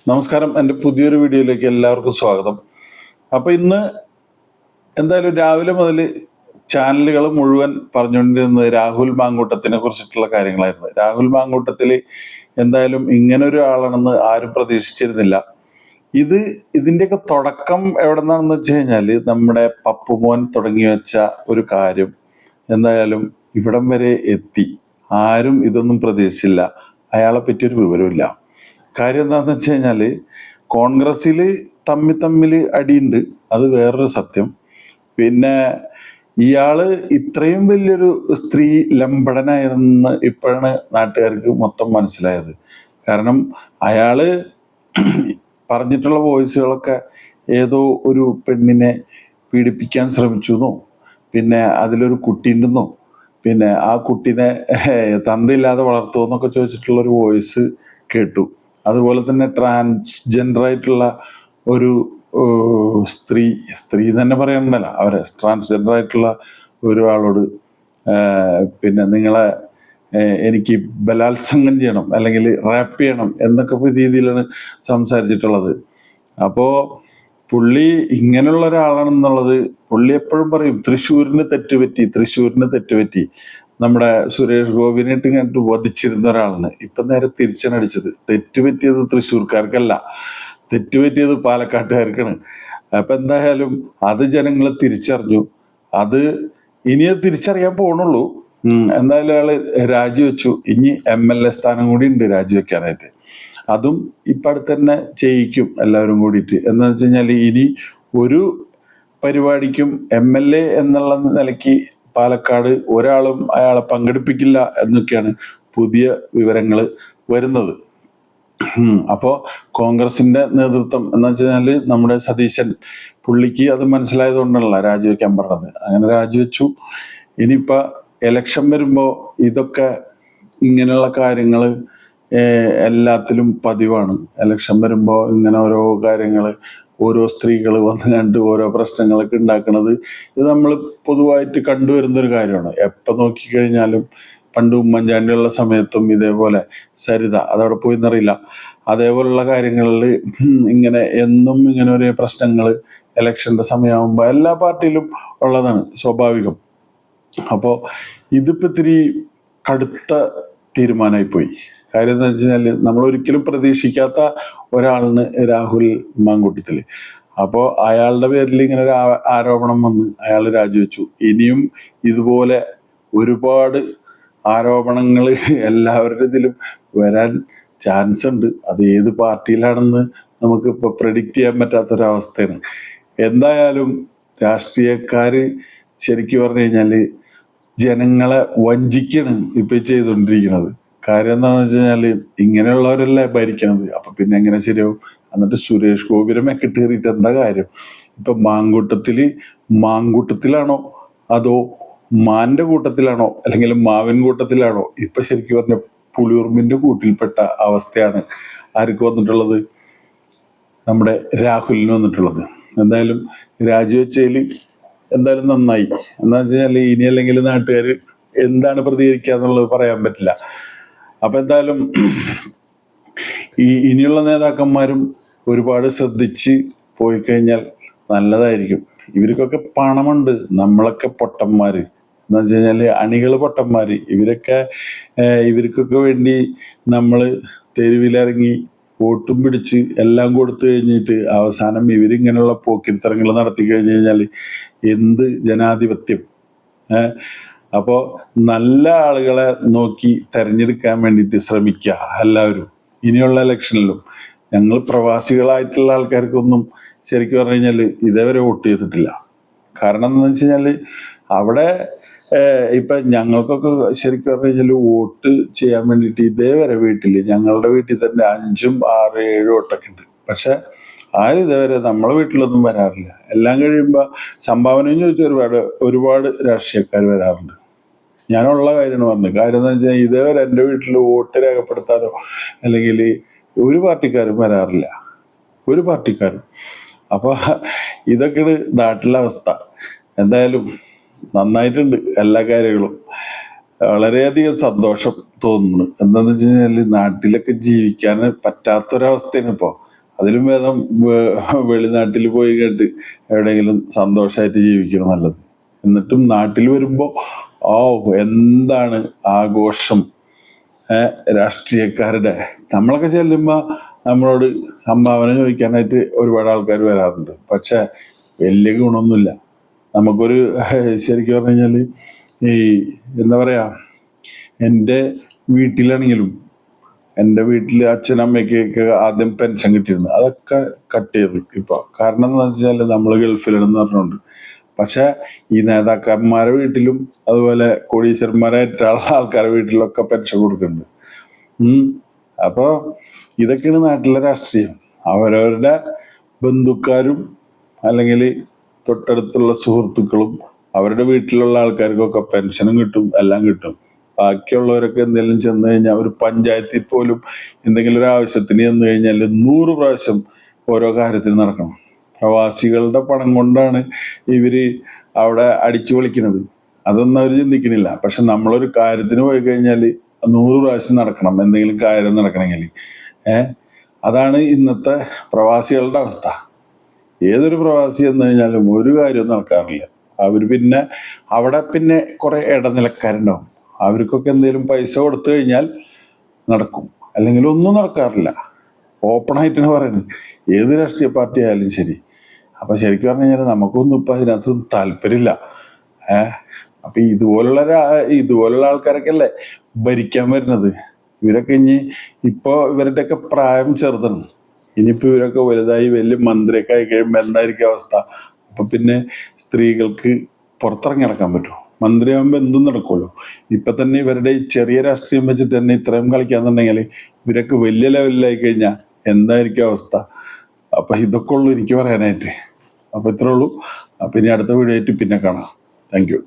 നമസ്കാരം. എൻ്റെ പുതിയൊരു വീഡിയോയിലേക്ക് എല്ലാവർക്കും സ്വാഗതം. അപ്പോൾ ഇന്ന് എന്തായാലും രാവിലെ മുതൽ ചാനലുകൾ മുഴുവൻ പറഞ്ഞുകൊണ്ടിരുന്നത് രാഹുൽ മാങ്കൂട്ടത്തിനെ കുറിച്ചിട്ടുള്ള കാര്യങ്ങളായിരുന്നു. രാഹുൽ മാങ്കൂട്ടത്തിൽ എന്തായാലും ഇങ്ങനൊരു ആളാണെന്ന് ആരും പ്രതീക്ഷിച്ചിരുന്നില്ല. ഇതിൻ്റെയൊക്കെ തുടക്കം എവിടെ നിന്നാണെന്ന് വെച്ച് കഴിഞ്ഞാൽ നമ്മുടെ പപ്പുമോൻ തുടങ്ങി വെച്ച ഒരു കാര്യം എന്തായാലും ഇവിടം വരെ എത്തി. ആരും ഇതൊന്നും പ്രതീക്ഷിച്ചില്ല. അയാളെ പറ്റിയൊരു വിവരമില്ല. കാര്യം എന്താണെന്ന് വെച്ച് കഴിഞ്ഞാൽ കോൺഗ്രസ്സിൽ തമ്മിൽ അടിയുണ്ട്, അത് വേറൊരു സത്യം. പിന്നെ ഇയാള് ഇത്രയും വലിയൊരു സ്ത്രീ ലംബടനായിരുന്നെന്ന് ഇപ്പോഴാണ് നാട്ടുകാർക്ക് മൊത്തം മനസ്സിലായത്. കാരണം അയാള് പറഞ്ഞിട്ടുള്ള വോയിസുകളൊക്കെ ഏതോ ഒരു പെണ്ണിനെ പീഡിപ്പിക്കാൻ ശ്രമിച്ചു എന്നോ, പിന്നെ അതിലൊരു കുട്ടി ഉണ്ടെന്നോ, പിന്നെ ആ കുട്ടീനെ തന്തയില്ലാതെ വളർത്തുമെന്നൊക്കെ ചോദിച്ചിട്ടുള്ളൊരു വോയിസ് കേട്ടു. അതുപോലെ തന്നെ ട്രാൻസ്ജെൻഡർ ആയിട്ടുള്ള ഒരു സ്ത്രീ തന്നെ പറയണ്ടല്ല, അവരെ ട്രാൻസ്ജെൻഡർ ആയിട്ടുള്ള ഒരാളോട് പിന്നെ നിങ്ങളെ എനിക്ക് ബലാത്സംഗം ചെയ്യണം അല്ലെങ്കിൽ റാപ്പ് ചെയ്യണം എന്നൊക്കെ രീതിയിലാണ് സംസാരിച്ചിട്ടുള്ളത്. അപ്പോൾ പുള്ളി ഇങ്ങനെയുള്ള ഒരാളാണെന്നുള്ളത് പുള്ളി എപ്പോഴും പറയും, തൃശ്ശൂരിന് തെറ്റുപറ്റി. നമ്മുടെ സുരേഷ് ഗോപിനായിട്ട് ഇങ്ങോട്ട് വധിച്ചിരുന്ന ഒരാളാണ്. ഇപ്പൊ നേരെ തിരിച്ചടിച്ചത്. തെറ്റുപറ്റിയത് തൃശ്ശൂർക്കാർക്കല്ല, തെറ്റുപറ്റിയത് പാലക്കാട്ടുകാർക്കാണ്. അപ്പൊ എന്തായാലും അത് ജനങ്ങൾ തിരിച്ചറിഞ്ഞു. അത് ഇനി തിരിച്ചറിയാൻ പോണുള്ളൂ. എന്തായാലും അയാള് രാജിവെച്ചു. ഇനി MLA സ്ഥാനം കൂടി ഉണ്ട് രാജിവെക്കാനായിട്ട്. അതും ഇപ്പൊ അടുത്ത് തന്നെ ചെയ്യിക്കും എല്ലാവരും കൂടിയിട്ട്. എന്താ വെച്ച് കഴിഞ്ഞാൽ ഇനി ഒരു പരിപാടിക്കും MLA എന്നുള്ള നിലയ്ക്ക് പാലക്കാട് ഒരാളും അയാളെ പങ്കെടുപ്പിക്കില്ല എന്നൊക്കെയാണ് പുതിയ വിവരങ്ങൾ വരുന്നത്. അപ്പോൾ കോൺഗ്രസിന്റെ നേതൃത്വം എന്ന് വെച്ച് കഴിഞ്ഞാൽ നമ്മുടെ സതീശൻ പുള്ളിക്ക് അത് മനസ്സിലായതുകൊണ്ടല്ല രാജിവെക്കാൻ പറഞ്ഞത്. അങ്ങനെ രാജിവെച്ചു. ഇനിയിപ്പോൾ എലക്ഷൻ വരുമ്പോൾ ഇതൊക്കെ ഇങ്ങനെയുള്ള കാര്യങ്ങൾ എല്ലാത്തിലും പതിവാണ്. എലക്ഷൻ വരുമ്പോൾ ഇങ്ങനെ ഓരോ കാര്യങ്ങൾ, ഓരോ സ്ത്രീകൾ വന്ന് കണ്ട് ഓരോ പ്രശ്നങ്ങളൊക്കെ ഉണ്ടാക്കുന്നത് ഇത് നമ്മൾ പൊതുവായിട്ട് കണ്ടുവരുന്നൊരു കാര്യമാണ്. എപ്പോൾ നോക്കിക്കഴിഞ്ഞാലും പണ്ട് ഉമ്മൻചാണ്ടിയുള്ള സമയത്തും ഇതേപോലെ സരിത അതവിടെ പോയിന്നറിയില്ല, അതേപോലുള്ള കാര്യങ്ങളിൽ ഇങ്ങനെ എന്നും ഇങ്ങനെ ഒരേ പ്രശ്നങ്ങൾ എലക്ഷൻ്റെ സമയമാകുമ്പോൾ എല്ലാ പാർട്ടിയിലും ഉള്ളതാണ്, സ്വാഭാവികം. അപ്പോൾ ഇതിപ്പോൾ ഇത്തിരി കടുത്ത തീരുമാനമായിപ്പോയി. കാര്യം എന്താ വെച്ച് കഴിഞ്ഞാൽ നമ്മൾ ഒരിക്കലും പ്രതീക്ഷിക്കാത്ത ഒരാളിന് രാഹുൽ മാങ്കൂട്ടത്തിൽ. അപ്പോൾ അയാളുടെ പേരിൽ ഇങ്ങനെ ഒരു ആരോപണം വന്ന് അയാൾ രാജിവെച്ചു. ഇനിയും ഇതുപോലെ ഒരുപാട് ആരോപണങ്ങൾ എല്ലാവരുടെ ഇതിലും വരാൻ ചാൻസ് ഉണ്ട്. അത് ഏത് പാർട്ടിയിലാണെന്ന് നമുക്ക് ഇപ്പോൾ പ്രെഡിക്റ്റ് ചെയ്യാൻ പറ്റാത്തൊരവസ്ഥയാണ്. എന്തായാലും രാഷ്ട്രീയക്കാര് ശരിക്കും പറഞ്ഞു കഴിഞ്ഞാൽ ജനങ്ങളെ വഞ്ചിക്കാണ് ഇപ്പൊ ചെയ്തുകൊണ്ടിരിക്കുന്നത്. കാര്യം എന്താണെന്ന് വെച്ച് കഴിഞ്ഞാല് ഇങ്ങനെയുള്ളവരല്ലേ ഭരിക്കണത്. അപ്പൊ പിന്നെ എങ്ങനെ ശരിയാവും? എന്നിട്ട് സുരേഷ് ഗോപിയുടെ മെക്കിട്ട് കയറിയിട്ട് എന്താ കാര്യം? ഇപ്പൊ മാങ്കൂട്ടത്തിലാണോ അതോ മാന്റെ കൂട്ടത്തിലാണോ അല്ലെങ്കിൽ മാവിൻ കൂട്ടത്തിലാണോ? ഇപ്പൊ ശരിക്കും പറഞ്ഞ പുളിയുറുമ്പിന്റെ കൂട്ടിൽപ്പെട്ട അവസ്ഥയാണ് ആർക്ക് വന്നിട്ടുള്ളത്? നമ്മുടെ രാഹുലിന് വന്നിട്ടുള്ളത്. എന്തായാലും രാജിവെച്ചതിൽ എന്തായാലും നന്നായി. എന്താ വെച്ച് കഴിഞ്ഞാൽ ഇനി അല്ലെങ്കിൽ നാട്ടുകാർ എന്താണ് പ്രതികരിക്കുക എന്നുള്ളത് പറയാൻ പറ്റില്ല. അപ്പൊ എന്തായാലും ഇനിയുള്ള നേതാക്കന്മാരും ഒരുപാട് ശ്രദ്ധിച്ച് പോയി കഴിഞ്ഞാൽ നല്ലതായിരിക്കും. ഇവർക്കൊക്കെ പണമുണ്ട്, നമ്മളൊക്കെ പൊട്ടന്മാര്. എന്താ വെച്ച് കഴിഞ്ഞാല് അണികള് പൊട്ടന്മാര്. ഇവർക്കൊക്കെ വേണ്ടി നമ്മള് തെരുവിലിറങ്ങി വോട്ടും പിടിച്ച് എല്ലാം കൊടുത്തു കഴിഞ്ഞിട്ട് അവസാനം ഇവരിങ്ങനെയുള്ള പോക്കിരിത്തരങ്ങൾ നടത്തി കഴിഞ്ഞു കഴിഞ്ഞാൽ എന്ത് ജനാധിപത്യം? അപ്പോൾ നല്ല ആളുകളെ നോക്കി തെരഞ്ഞെടുക്കാൻ വേണ്ടിയിട്ട് ശ്രമിക്കുക എല്ലാവരും. ഇനിയുള്ള ഇലക്ഷനിലും ഞങ്ങൾ പ്രവാസികളായിട്ടുള്ള ആൾക്കാർക്കൊന്നും ശരിക്കും പറഞ്ഞു കഴിഞ്ഞാൽ ഇതേവരെ വോട്ട് ചെയ്തിട്ടില്ല. കാരണം എന്താണെന്ന് വെച്ച് കഴിഞ്ഞാൽ അവിടെ ഇപ്പം ഞങ്ങൾക്കൊക്കെ ശരിക്കും പറഞ്ഞു കഴിഞ്ഞാൽ വോട്ട് ചെയ്യാൻ വേണ്ടിയിട്ട് ഇതേവരെ ഞങ്ങളുടെ വീട്ടിൽ തന്നെ 5, 6, 7 വോട്ടൊക്കെ ഉണ്ട്. പക്ഷെ ആരും ഇതേവരെ നമ്മളെ വീട്ടിലൊന്നും വരാറില്ല. എല്ലാം കഴിയുമ്പോൾ സംഭാവനയും ചോദിച്ച ഒരുപാട് രാഷ്ട്രീയക്കാർ വരാറുണ്ട്. ഞാനുള്ള കാര്യമാണ് പറഞ്ഞത്. കാര്യം എന്താ വെച്ചാൽ ഇതേവരെ എൻ്റെ വീട്ടിൽ വോട്ട് രേഖപ്പെടുത്താനോ അല്ലെങ്കിൽ ഒരു പാർട്ടിക്കാരും വരാറില്ല, ഒരു പാർട്ടിക്കാരും. അപ്പോൾ ഇതൊക്കെയാണ് നാട്ടിലെ അവസ്ഥ. എന്തായാലും നന്നായിട്ടുണ്ട് എല്ലാ കാര്യങ്ങളും. വളരെയധികം സന്തോഷം തോന്നുന്നു. എന്താണെന്ന് വെച്ച് കഴിഞ്ഞാൽ നാട്ടിലൊക്കെ ജീവിക്കാൻ പറ്റാത്തൊരവസ്ഥയാണ് ഇപ്പോൾ. അതിലും ഭേദം വെളിനാട്ടിൽ പോയി കേട്ട് എവിടെയെങ്കിലും സന്തോഷമായിട്ട് ജീവിക്കണം നല്ലത്. എന്നിട്ടും നാട്ടിൽ വരുമ്പോൾ ഓ എന്താണ് ആഘോഷം. രാഷ്ട്രീയക്കാരുടെ നമ്മളൊക്കെ ചെല്ലുമ്പോൾ നമ്മളോട് സംഭാവന ചോദിക്കാനായിട്ട് ഒരുപാട് ആൾക്കാർ വരാറുണ്ട്. പക്ഷെ വലിയ ഗുണമൊന്നുമില്ല. നമുക്കൊരു ശരിക്കും പറഞ്ഞു കഴിഞ്ഞാൽ ഈ എന്താ പറയുക, എൻ്റെ വീട്ടിലാണെങ്കിലും എൻ്റെ വീട്ടിൽ അച്ഛനമ്മയ്ക്കൊക്കെ ആദ്യം പെൻഷൻ കിട്ടിയിരുന്നു, അതൊക്കെ കട്ട് ചെയ്തു ഇപ്പോൾ. കാരണം എന്താ വെച്ചാൽ നമ്മൾ ഗൾഫിലാണെന്ന് പറഞ്ഞുകൊണ്ട്. പക്ഷെ ഈ നേതാക്കന്മാരുടെ വീട്ടിലും അതുപോലെ കോടീശ്വരന്മാരായിട്ടുള്ള ആൾക്കാരുടെ വീട്ടിലൊക്കെ പെൻഷൻ കൊടുക്കുന്നുണ്ട്. അപ്പോൾ ഇതൊക്കെയാണ് നാട്ടിലെ രാഷ്ട്രീയം. അവരവരുടെ ബന്ധുക്കാരും അല്ലെങ്കിൽ തൊട്ടടുത്തുള്ള സുഹൃത്തുക്കളും അവരുടെ വീട്ടിലുള്ള ആൾക്കാർക്കൊക്കെ പെൻഷനും കിട്ടും, എല്ലാം കിട്ടും. ബാക്കിയുള്ളവരൊക്കെ എന്തെങ്കിലും ചെന്ന് കഴിഞ്ഞാൽ ഒരു പഞ്ചായത്തിൽ പോലും എന്തെങ്കിലും ഒരു ആവശ്യത്തിന് ചെന്ന് കഴിഞ്ഞാൽ 100 പ്രാവശ്യം ഓരോ കാര്യത്തിന് നടക്കണം. പ്രവാസികളുടെ പണം കൊണ്ടാണ് ഇവര് അവിടെ അടിച്ചു പൊളിക്കുന്നത്. അതൊന്നും അവർ ചിന്തിക്കണില്ല. പക്ഷെ നമ്മളൊരു കാര്യത്തിന് പോയി കഴിഞ്ഞാൽ 100 പ്രാവശ്യം നടക്കണം എന്തെങ്കിലും കാര്യം നടക്കണമെങ്കിൽ. അതാണ് ഇന്നത്തെ പ്രവാസികളുടെ അവസ്ഥ. ഏതൊരു പ്രവാസി എന്ന് കഴിഞ്ഞാലും ഒരു കാര്യവും നടക്കാറില്ല. അവർ പിന്നെ അവിടെ പിന്നെ കുറെ ഇടനിലക്കാരുണ്ടാവും. അവർക്കൊക്കെ എന്തെങ്കിലും പൈസ കൊടുത്തു കഴിഞ്ഞാൽ നടക്കും, അല്ലെങ്കിൽ ഒന്നും നടക്കാറില്ല. ഓപ്പണായിട്ടാണ് പറയുന്നത്, ഏത് രാഷ്ട്രീയ പാർട്ടി ആയാലും ശരി. അപ്പൊ ശരിക്കും പറഞ്ഞു കഴിഞ്ഞാൽ നമുക്കൊന്നും ഇപ്പൊ അതിനകത്ത് താല്പര്യമില്ല. അപ്പൊ ഇതുപോലുള്ള ആൾക്കാരൊക്കെ അല്ലേ ഭരിക്കാൻ വരുന്നത്. ഇവരൊക്കെ ഇപ്പൊ ഇവരുടെയൊക്കെ പ്രായം ചെറുതാണ്. ഇനിയിപ്പോ ഇവരൊക്കെ വലുതായി വലിയ മന്ത്രിയൊക്കെ ആയി കഴിയുമ്പോൾ എന്തായിരിക്കും അവസ്ഥ? അപ്പൊ പിന്നെ സ്ത്രീകൾക്ക് പുറത്തിറങ്ങി നടക്കാൻ പറ്റുമോ? മന്ത്രിയാകുമ്പോൾ എന്തും നടക്കുമല്ലോ. ഇപ്പൊ തന്നെ ഇവരുടെ ഈ ചെറിയ രാഷ്ട്രീയം വെച്ചിട്ട് തന്നെ ഇത്രയും കളിക്കാന്നുണ്ടെങ്കിൽ ഇവരൊക്കെ വലിയ ലെവലിലായി കഴിഞ്ഞാൽ എന്തായിരിക്കും അവസ്ഥ? അപ്പൊ ഇതൊക്കെ ഉള്ളൂ എനിക്ക് പറയാനായിട്ട്. അപ്പൊ ഇത്രേ ഉള്ളൂ. അപ്പൊ ഇനി അടുത്ത വീഡിയോ ആയിട്ട് പിന്നെ കാണാം. Thank you.